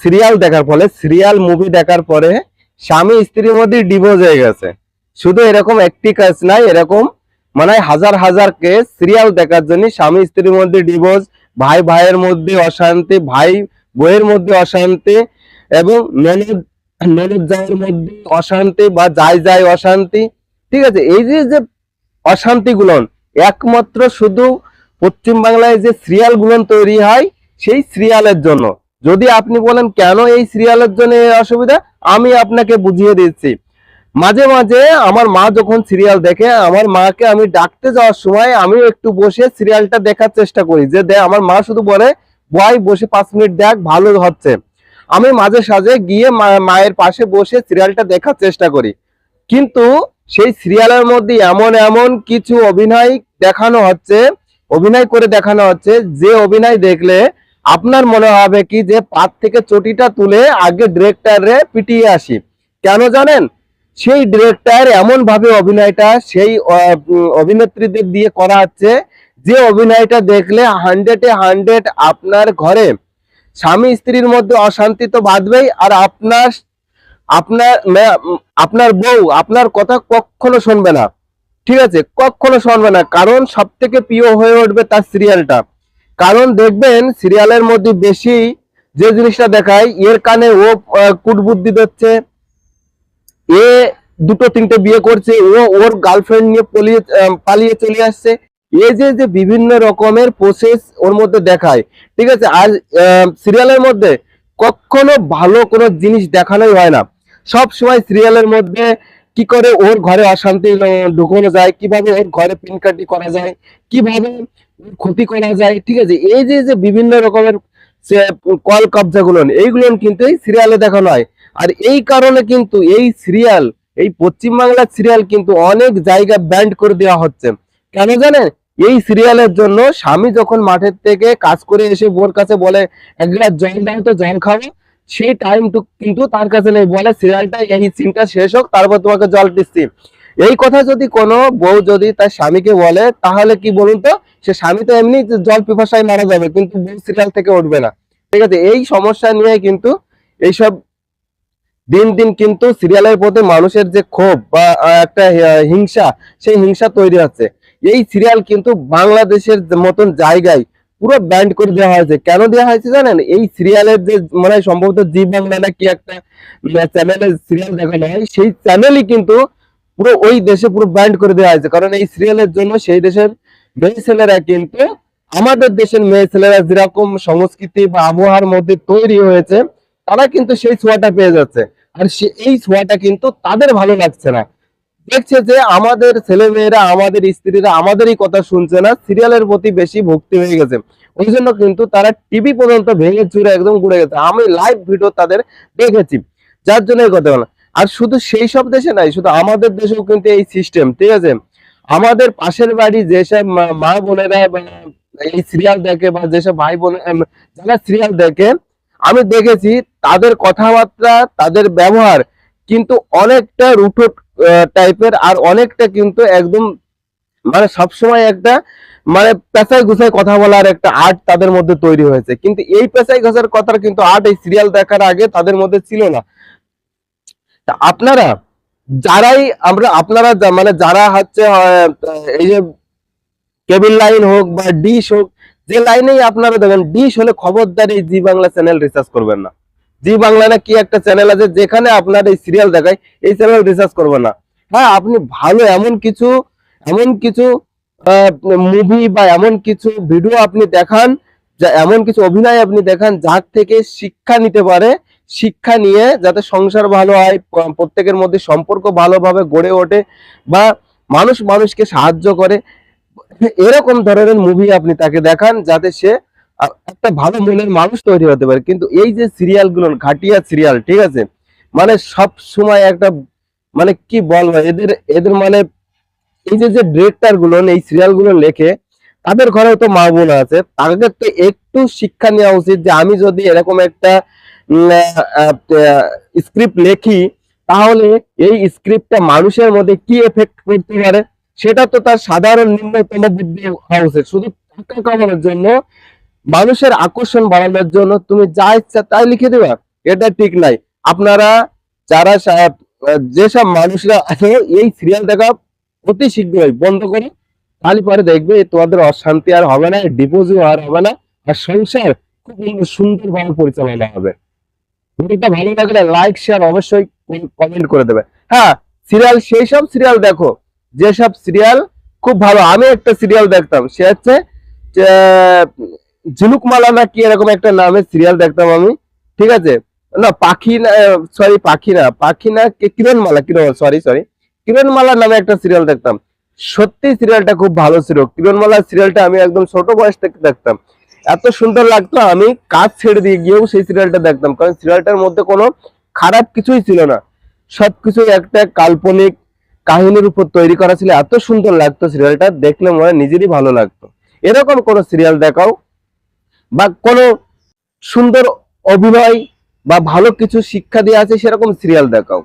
Serial movie দেখার পরে স্বামী স্ত্রীর মধ্যে ডিভোর্স হয়ে গেছে। শুধু এরকম একটি কেস নাই, এরকম মানে হাজার হাজার কেস সিরিয়াল দেখার জন্য স্বামী স্ত্রীর মধ্যে ডিভোর্স, ভাই ভাইয়ের মধ্যে অশান্তি, ভাই বইয়ের মধ্যে অশান্তি, এবং ননদ ননদ জায়ের মধ্যে অশান্তি বা যাই যাই অশান্তি। ঠিক আছে, এই যে যে অশান্তি গুলো একমাত্র শুধু পশ্চিম বাংলায় যে সিরিয়াল গুলো তৈরি হয় সেই সিরিয়ালের জন্য। যদি আপনি বলেন কেন এই সিরিয়ালের জন্য এই অসুবিধা, আমি আপনাকে বুঝিয়ে দিচ্ছি। মাঝে মাঝে আমার মা যখন সিরিয়াল দেখে, আমার মাকে আমি ডাকতে যাওয়ার সময় আমি একটু বসে সিরিয়ালটা দেখার চেষ্টা করি, যে আমার মা শুধু বলে বয় বসে 5 মিনিট দেখ, ভালো হচ্ছে। আমি মাঝে সাঝে গিয়ে মায়ের পাশে বসে সিরিয়ালটা দেখার চেষ্টা করি, কিন্তু সেই সিরিয়ালের মধ্যে এমন এমন কিছু অভিনয় করে দেখানো হচ্ছে, যে অভিনয় দেখলে আপনার মনে হবে কি যে পাত থেকে চটিটা তুলে আগে ডিরেক্টরে পিটিয়ে আসি। কেন জানেন? সেই ডিরেক্টর এমন ভাবে অভিনয়টা সেই অভিনেত্রীদের দিয়ে করা হচ্ছে, যে অভিনয়টা দেখলে 100-এ 100 আপনার ঘরে স্বামী স্ত্রীর মধ্যে অশান্তি তো বাঁধবেই, আর আপনার আপনার আপনার বউ আপনার কথা কখনো শুনবে না। ঠিক আছে, কখনো শুনবে না, কারণ সব থেকে প্রিয় হয়ে উঠবে তার সিরিয়ালটা। কারণ দেখবেন সিরিয়ালের মধ্যে বেশি যে জিনিসটা দেখায়, এর কানে ও কুটবুদ্ধি দিচ্ছে, এ দুটো তিনটে বিয়ে করছে, ও ওর গার্লফ্রেন্ড নিয়ে পালিয়ে চলে আসছে, এই যে যে বিভিন্ন রকমের প্রসেস ওর মধ্যে দেখায়। ঠিক আছে, আর সিরিয়ালের মধ্যে কখনো ভালো কোনো জিনিস দেখানোই হয় না। সব সময় সিরিয়ালের মধ্যে কি করে ওর ঘরে অশান্তি ঢুকানো যায়, কিভাবে ওর ঘরে পিনকাটি করা যায়, কিভাবে ক্ষতি করা যায়। ঠিক আছে, এই যে যে বিভিন্ন রকমের কল কবজা গুলো, এইগুলো কিন্তু এই সিরিয়ালে দেখানো হয়। আর এই কারণে কিন্তু এই পশ্চিম বাংলার সিরিয়াল কিন্তু অনেক জায়গা ব্যান্ড করে দেওয়া হচ্ছে। কেন জানেন? এই সিরিয়ালের জন্য স্বামী যখন মাঠের থেকে কাজ করে এসে বোর কাছে বলে এক গ্লাস জল দাও তো জল খাবো, সেই টাইম কিন্তু তার কাছে নেই, বলে সিরিয়ালটা এই সিনটা শেষ হোক তারপর তোমাকে জল দিচ্ছি। এই কথা যদি কোনো বউ যদি তার স্বামীকে বলে, তাহলে কি বলুন তো, সে স্বামী তো এমনি জল পিপাসায় মারা যাবে, কিন্তু বউ সিরিয়াল থেকে উঠবে না। ঠিক আছে, এই সমস্যা নিয়ে কিন্তু এইসব দিন দিন কিন্তু সিরিয়ালের প্রতি মানুষের যে ক্ষোভ বা একটা হিংসা, সেই হিংসা তৈরি হচ্ছে। এই সিরিয়াল কিন্তু বাংলাদেশের মতন জায়গায় পুরো ব্যান্ড করে দেওয়া হয়েছে। কেন দেওয়া হয়েছে জানেন? এই সিরিয়ালের যে মানে সম্ভবত জি বাংলা না কি একটা চ্যানেলে সিরিয়াল দেখানো হয়, সেই চ্যানেলই কিন্তু পুরো ওই দেশে পুরো ব্যান্ড করে দেওয়া হয়েছে। কারণ এই সিরিয়ালের জন্য সেই দেশের মেয়ে ছেলেরা কিন্তু আমাদের দেশের মেয়ে ছেলেরা যেরকম সংস্কৃতি বা আবহাওয়ার মধ্যে তৈরি হয়েছে, তারা কিন্তু সেই ছোঁয়াটা পেয়ে যাচ্ছে। আর এই ছোঁয়াটা কিন্তু তাদের ভালো লাগছে না, দেখছে যে আমাদের ছেলে মেয়েরা আমাদের স্ত্রীরা আমাদেরই কথা শুনছে না, সিরিয়ালের প্রতি বেশি ভক্তি হয়ে গেছে। ওই জন্য কিন্তু তারা টিভি পর্যন্ত ভেঙে চুরে একদম ঘুরে গেছে। আমি লাইভ ভিডিও তাদের দেখেছি, যার জন্য এই কথা বলা। আর শুধু সেই সব দেশে নাই, শুধু আমাদের দেশেও কিন্তু এই সিস্টেম। ঠিক আছে, আমাদের পাশের বাড়ি যেসব মা বোনেরা এই সিরিয়াল দেখে, বা যেসব ভাই বোন যারা সিরিয়াল দেখে, আমি দেখেছি তাদের কথাবার্তা তাদের ব্যবহার কিন্তু অনেকটা রুটো টাইপের, আর অনেকটা কিন্তু একদম মানে সবসময় একটা মানে পেঁচাই গুছাই কথা বলার একটা আর্ট তাদের মধ্যে তৈরি হয়েছে। কিন্তু এই পেঁচাই ঘষার কথার কিন্তু আর্ট এই সিরিয়াল দেখার আগে তাদের মধ্যে ছিল না। তা আপনারা আপনারা মানে যারা হচ্ছে এই যে কেবল লাইন হোক বা ডিশ হোক, যে লাইনেই আপনারা দেখেন, ডিশ হলে খবরদার এই জি বাংলা চ্যানেল রিসার্চ করবেন না। জি বাংলা না কি একটা চ্যানেল আছে যেখানে আপনার এই সিরিয়াল দেখায়, এই চ্যানেল রিসার্চ করবেন না। হ্যাঁ, আপনি ভালো এমন কিছু মুভি বা এমন কিছু ভিডিও আপনি দেখান, যা এমন কিছু অভিনয় আপনি দেখান যার থেকে শিক্ষা নিতে পারে, শিক্ষা নিয়ে যাতে সংসার ভালো হয়, প্রত্যেকের মধ্যে সম্পর্ক ভালোভাবে গড়ে ওঠে, বা মানুষ মানুষকে সাহায্য করে, এরকম ধরনের মুভি আপনি তাকে দেখান, যাতে সে একটা ভালো মনের মানুষ তৈরি হতে পারে। কিন্তু এই যে সিরিয়াল গুলো ঘাটিয়া সিরিয়াল, ঠিক আছে, মানে সব সময় একটা মানে কি বলবো, এদের এদের মানে এই যে যে ডিরেক্টর গুলো এই সিরিয়াল গুলো লেখে, তাদের ঘরে তো মা বোন আছে, তাদের তো একটু শিক্ষা নেওয়া উচিত যে আমি যদি এরকম একটা স্ক্রিপ্ট লেখি, তাহলে এই স্ক্রিপ্টটা মানুষের মধ্যে কি এফেক্ট করতে পারে, সেটা তো তার সাধারণ নিম্নতম বুদ্ধি হওয়া উচিত। শুধু টাকা কামানোর জন্য মানুষের আকর্ষণ বাড়ানোর জন্য তুমি যা ইচ্ছা তাই লিখে দেবা, এটা ঠিক নাই। আপনারা যারা যেসব মানুষরা আছে এই সিরিয়াল দেখা অতি শীঘ্রই বন্ধ করো, তাহলে পরে দেখবে তোমাদের অশান্তি আর হবে না, ডিভোর্সও আর হবে না, আর সংসার খুব সুন্দরভাবে পরিচালনা হবে। ভিডিওটা ভালো লাগলে লাইক শেয়ার অবশ্যই কমেন্ট করে দেবে। হ্যাঁ, সিরিয়াল সেই সব সিরিয়াল দেখো যেসব সিরিয়াল খুব ভালো। আমি একটা সিরিয়াল দেখতাম, সে হচ্ছে ঝিনুকমালা না কি এরকম একটা নামের সিরিয়াল দেখতাম আমি, ঠিক আছে? না পাখি না, সরি পাখি না কিরণমালা, সরি কিরণমালা নামে একটা সিরিয়াল দেখতাম। সত্যি সিরিয়ালটা খুব ভালো ছিল। কিরণমালা সিরিয়ালটা আমি একদম ছোট বয়স থেকে দেখতাম, এত সুন্দর লাগতো। আমি কাজ ছেড়ে দিয়ে গিয়েও সেই সিরিয়ালটা দেখতাম, কারণ সিরিয়ালটার মধ্যে কোনো খারাপ কিছুই ছিল না, সবকিছু একটা কাল্পনিক কাহিনীর উপর তৈরি করা ছিল। এত সুন্দর লাগতো সিরিয়ালটা, দেখলে মনে নিজেরই ভালো লাগতো। এরকম কোন সিরিয়াল দেখাও, বা কোনো সুন্দর অভিনয় বা ভালো কিছু শিক্ষা দিয়ে আছে সেরকম সিরিয়াল দেখাও।